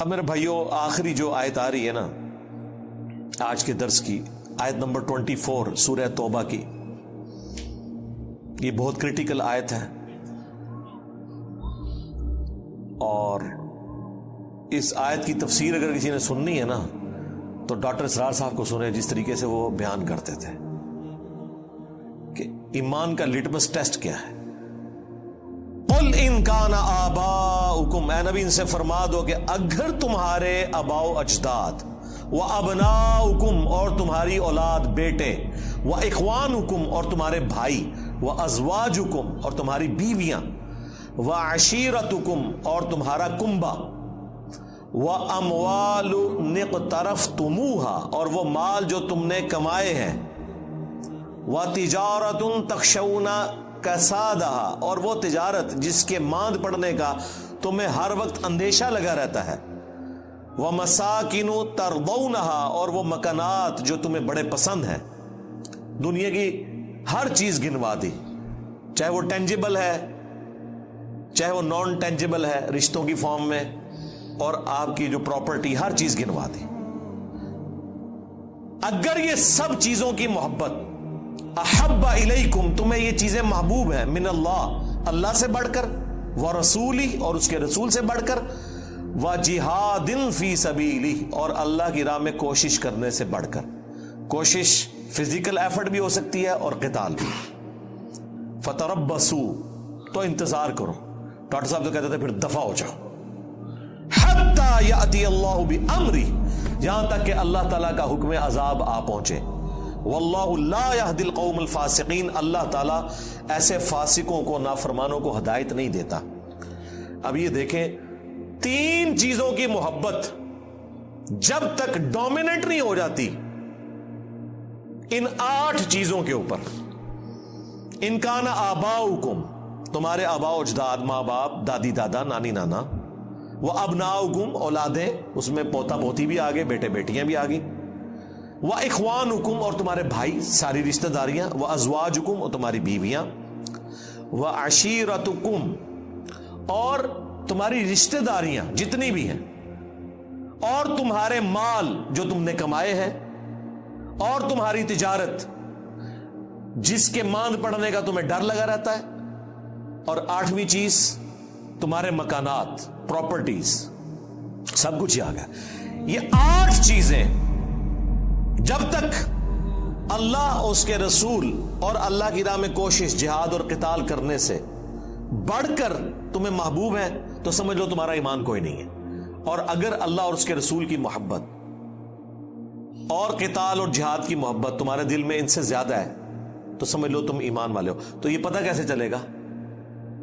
اب میرے بھائیوں آخری جو آیت آ رہی ہے نا آج کے درس کی، آیت نمبر 24 سورہ توبہ کی، یہ بہت کریٹیکل آیت ہے، اور اس آیت کی تفسیر اگر کسی نے سننی ہے نا تو ڈاکٹر اسرار صاحب کو سنے، جس طریقے سے وہ بیان کرتے تھے کہ ایمان کا لٹمس ٹیسٹ کیا ہے۔ قل ان کان آباؤکم، اے نبی ان سے فرما دو کہ اگر تمہارے آباء و اجداد، و ابناؤکم اور تمہاری اولاد بیٹے، و اخوانکم اور تمہارے بھائی، و ازواجکم اور تمہاری بیویاں، و عشیرتکم اور تمہارا کنبہ، و اموال اقترفتموہا اور وہ مال جو تم نے کمائے ہیں، و تجارت تخشون کسادہا اور وہ تجارت جس کے ماند پڑنے کا تمہیں ہر وقت اندیشہ لگا رہتا ہے، وَمَسَاكِنُ تَرْضَوْنَهَا اور وہ مکانات جو تمہیں بڑے پسند ہیں۔ دنیا کی ہر چیز گنوا دی، چاہے وہ ٹینجیبل ہے چاہے وہ نان ٹینجیبل ہے رشتوں کی فارم میں، اور آپ کی جو پراپرٹی ہر چیز گنوا دی۔ اگر یہ سب چیزوں کی محبت، احب الیکم تمہیں یہ چیزیں محبوب ہیں، من اللہ اللہ سے بڑھ کر، ورسولی اور اس کے رسول سے بڑھ کر، وجہاد فی سبیلہ اور اللہ کی راہ میں کوشش کرنے سے بڑھ کر۔ کوشش فزیکل ایفرٹ بھی ہو سکتی ہے اور قتال بھی۔ فتربصوا تو انتظار کرو، ڈاکٹر صاحب تو کہتے تھے پھر دفع ہو جاؤ، حتی یأتی اللہ بامرہ یہاں تک کہ اللہ تعالیٰ کا حکم عذاب آ پہنچے۔ واللہ لا یہدی القوم الفاسقین اللہ تعالیٰ ایسے فاسقوں کو، نافرمانوں کو ہدایت نہیں دیتا۔ اب یہ دیکھیں، تین چیزوں کی محبت جب تک ڈومیننٹ نہیں ہو جاتی ان 8 چیزوں کے اوپر، ان کان آباؤکم تمہارے آباء و اجداد، ماں باپ، دادی دادا، نانی نانا، وہ ابناؤکم اولادیں، اس میں پوتا پوتی بھی آگے، بیٹے بیٹیاں بھی آگے، وہ اخوانکم اور تمہارے بھائی، ساری رشتہ داریاں، وہ ازواجکم اور تمہاری بیویاں، وہ عشیرتکم اور تمہاری رشتہ داریاں جتنی بھی ہیں، اور تمہارے مال جو تم نے کمائے ہیں، اور تمہاری تجارت جس کے ماند پڑنے کا تمہیں ڈر لگا رہتا ہے، اور 8ویں چیز تمہارے مکانات، پراپرٹیز، سب کچھ آ گیا۔ یہ 8 چیزیں جب تک اللہ اس کے رسول اور اللہ کی راہ میں کوشش، جہاد اور قتال کرنے سے بڑھ کر تمہیں محبوب ہے تو سمجھ لو تمہارا ایمان کوئی نہیں ہے۔ اور اگر اللہ اور اس کے رسول کی محبت اور قتال اور جہاد کی محبت تمہارے دل میں ان سے زیادہ ہے تو سمجھ لو تم ایمان والے ہو۔ تو یہ پتہ کیسے چلے گا؟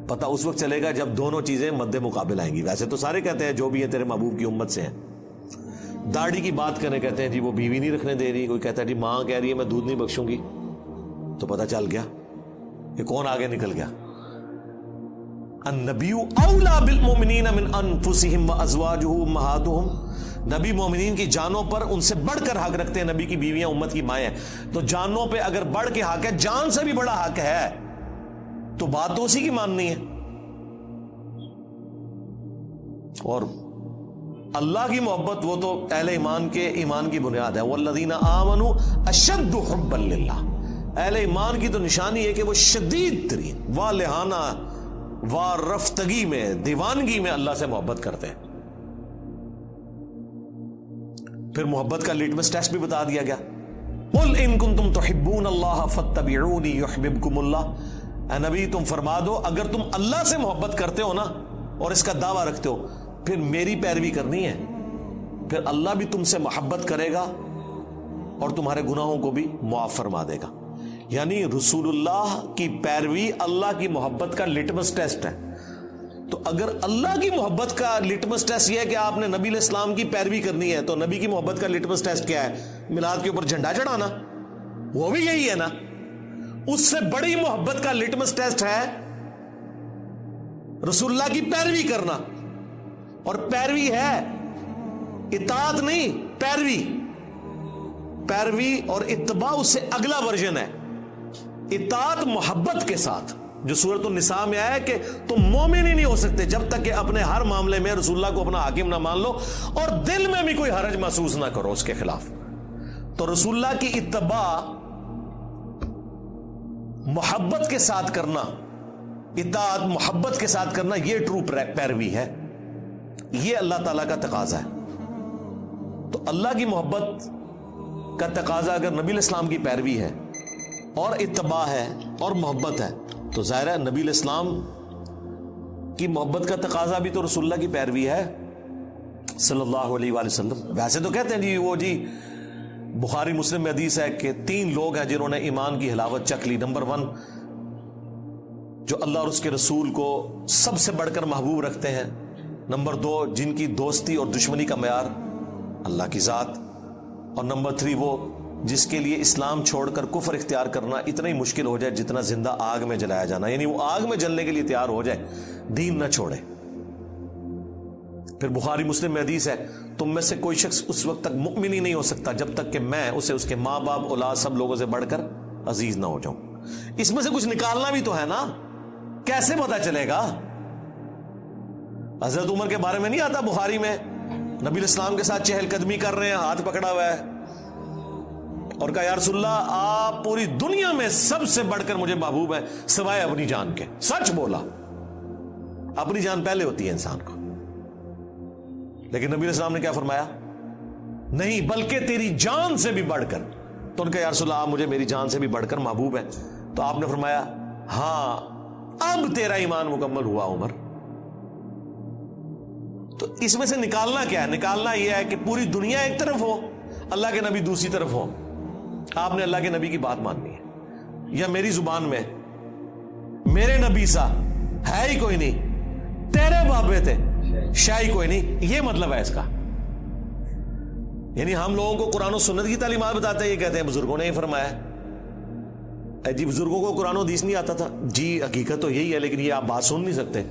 پتہ اس وقت چلے گا جب دونوں چیزیں مد مقابل آئیں گی۔ ویسے تو سارے کہتے ہیں جو بھی ہیں تیرے محبوب کی امت سے ہیں۔ داڑھی کی بات کریں، کہتے ہیں جی وہ بیوی نہیں رکھنے دے رہی، کوئی کہتا ہے جی ماں کہہ رہی ہے میں دودھ نہیں بخشوں گی، تو پتہ چل گیا کہ کون آگے نکل گیا۔ النبی اولا بالمؤمنین من انفسہم وازواجہ امہاتہم، نبی مومنین کی جانوں پر ان سے بڑھ کر حق رکھتے ہیں، نبی کی بیویاں امت کی مائیں ہیں۔ تو جانوں پہ اگر بڑھ کے حق ہے، جان سے بھی بڑا حق ہے، تو بات تو اسی کی ماننی ہے۔ اور اللہ کی محبت وہ تو اہل ایمان کے ایمان کی بنیاد ہے۔ والذین آمنوا اشد حبا للہ، اہل ایمان کی تو نشانی ہے کہ وہ شدید ترین والہانہ وارفتگی میں، دیوانگی میں اللہ سے محبت کرتے ہیں۔ پھر محبت کا لٹمس ٹیسٹ بھی بتا دیا گیا۔ قل ان کنتم تحبون اللہ فاتبعونی یحببکم اللہ، اے نبی تم فرما دو اگر تم اللہ سے محبت کرتے ہو نا اور اس کا دعویٰ رکھتے ہو، پھر میری پیروی کرنی ہے، پھر اللہ بھی تم سے محبت کرے گا اور تمہارے گناہوں کو بھی معاف فرما دے گا۔ یعنی رسول اللہ کی پیروی اللہ کی محبت کا لٹمس ٹیسٹ ہے۔ تو اگر اللہ کی محبت کا لٹمس ٹیسٹ یہ ہے کہ آپ نے نبی علیہ السلام کی پیروی کرنی ہے، تو نبی کی محبت کا لٹمس ٹیسٹ کیا ہے؟ میلاد کے اوپر جھنڈا چڑھانا، وہ بھی یہی ہے نا۔ اس سے بڑی محبت کا لٹمس ٹیسٹ ہے رسول اللہ کی پیروی کرنا، اور پیروی ہے اطاعت نہیں، پیروی، پیروی اور اتباع اس سے اگلا ورژن ہے۔ اطاعت محبت کے ساتھ، جو سورۃ النساء میں آیا ہے کہ تم مومن ہی نہیں ہو سکتے جب تک کہ اپنے ہر معاملے میں رسول اللہ کو اپنا حاکم نہ مان لو اور دل میں بھی کوئی حرج محسوس نہ کرو اس کے خلاف. تو رسول اللہ کی اتباع محبت کے ساتھ کرنا، اطاعت محبت کے ساتھ کرنا، یہ ٹرو پیروی ہے، یہ اللہ تعالیٰ کا تقاضا ہے. تو اللہ کی محبت کا تقاضا اگر نبی علیہ السلام کی پیروی ہے اور اتباع ہے اور محبت ہے تو ظاہر ہے نبی علیہ السلام کی محبت کا تقاضا بھی تو رسول اللہ کی پیروی ہے صلی اللہ علیہ وآلہ وسلم. ویسے تو کہتے ہیں جی وہ جی بخاری مسلم میں حدیث ہے کہ 3 لوگ ہیں جنہوں نے ایمان کی حلاوت چکھ لی. نمبر 1 جو اللہ اور اس کے رسول کو سب سے بڑھ کر محبوب رکھتے ہیں. نمبر 2 جن کی دوستی اور دشمنی کا معیار اللہ کی ذات. اور نمبر 3 وہ جس کے لیے اسلام چھوڑ کر کفر اختیار کرنا اتنا ہی مشکل ہو جائے جتنا زندہ آگ میں جلایا جانا، یعنی وہ آگ میں جلنے کے لیے تیار ہو جائے، دین نہ چھوڑے. پھر بخاری مسلم میں حدیث ہے تم میں سے کوئی شخص اس وقت تک مؤمن ہی نہیں ہو سکتا جب تک کہ میں اسے اس کے ماں باپ اولاد سب لوگوں سے بڑھ کر عزیز نہ ہو جاؤں. اس میں سے کچھ نکالنا بھی تو ہے نا، کیسے پتا چلے گا؟ حضرت عمر کے بارے میں نہیں آتا بخاری میں نبی علیہ السلام کے ساتھ چہل قدمی کر رہے ہیں، ہاتھ پکڑا ہوا ہے اور کہا یا رسول اللہ آپ پوری دنیا میں سب سے بڑھ کر مجھے محبوب ہیں سوائے اپنی جان کے. سچ بولا، اپنی جان پہلے ہوتی ہے انسان کو. لیکن نبی علیہ السلام نے کیا فرمایا؟ نہیں بلکہ تیری جان سے بھی بڑھ کر. تو ان کا یا رسول اللہ آپ مجھے میری جان سے بھی بڑھ کر محبوب ہیں. تو آپ نے فرمایا ہاں اب تیرا ایمان مکمل ہوا عمر. تو اس میں سے نکالنا کیا ہے؟ نکالنا یہ ہے کہ پوری دنیا ایک طرف ہو، اللہ کے نبی دوسری طرف ہو. آپ نے اللہ کے نبی کی بات ماننی ہے. یا میری زبان میں میرے نبی سا ہے ہی کوئی نہیں، تیرے بابے تھے شاہی کوئی نہیں، یہ مطلب ہے اس کا. یعنی ہم لوگوں کو قرآن و سنت کی تعلیمات بتاتے ہیں، یہ کہتے ہیں بزرگوں نے ہی فرمایا. جی بزرگوں کو قرآن و حدیث نہیں آتا تھا؟ جی حقیقت تو یہی ہے، لیکن یہ آپ بات سن نہیں سکتے.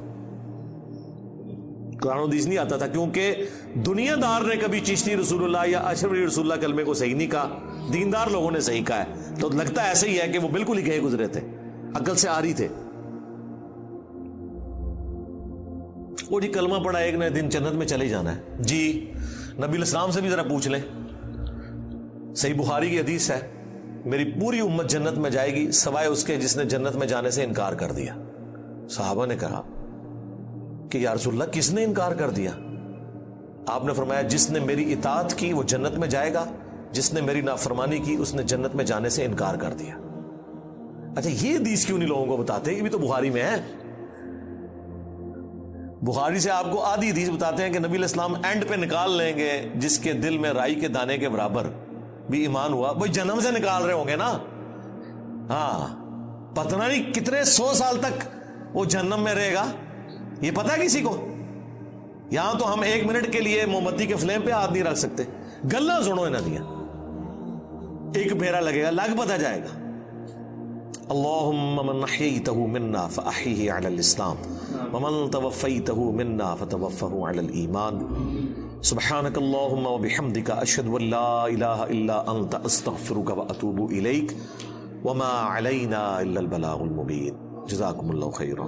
قرآن و حدیث نہیں آتا تھا کیونکہ دنیا دار نے کبھی چشتی رسول اللہ یا اشرف علی رسول اللہ کلمے کو صحیح نہیں کہا، دیندار لوگوں نے صحیح کہا ہے. تو لگتا ایسے ہی ہے کہ وہ بالکل ہی گئے گزرے تھے، عقل سے آ رہی تھے. وہ جی کلمہ پڑھا ایک نہ دن جنت میں چلے جانا ہے. جی نبی علیہ السلام سے بھی ذرا پوچھ لیں، صحیح بخاری کی حدیث ہے میری پوری امت جنت میں جائے گی سوائے اس کے جس نے جنت میں جانے سے انکار کر دیا. صحابہ نے کہا کہ یا رسول اللہ کس نے انکار کر دیا؟ آپ نے فرمایا جس نے میری اطاعت کی وہ جنت میں جائے گا، جس نے میری نافرمانی کی اس نے جنت میں جانے سے انکار کر دیا. اچھا یہ حدیث کیوں نہیں لوگوں کو بتاتے؟ یہ بھی تو بخاری میں ہے. بخاری سے آپ کو آدھی حدیث بتاتے ہیں کہ نبی علیہ السلام اینڈ پہ نکال لیں گے جس کے دل میں رائی کے دانے کے برابر بھی ایمان ہوا. بھائی جنم سے نکال رہے ہوں گے نا. ہاں پتہ نہیں کتنے 100 سال تک وہ جہنم میں رہے گا، یہ پتہ ہے کسی کو؟ یہاں تو ہم 1 منٹ کے لیے موم بتی کے فلیم پہ ہاتھ نہیں رکھ سکتے. گلا سنو انہاں دیا، ایک پھیرا لگے گا لگ پتہ جائے گا. اللہم من احییتہ منا فاحیہ علی الاسلام ومن توفیتہ منا فتوفہ علی الایمان. سبحانک اللہم وبحمدک اشہد ان لا الہ الا انت استغفرک واتوب الیک وما علینا الا البلاغ المبین. جزاکم اللہ خیرا.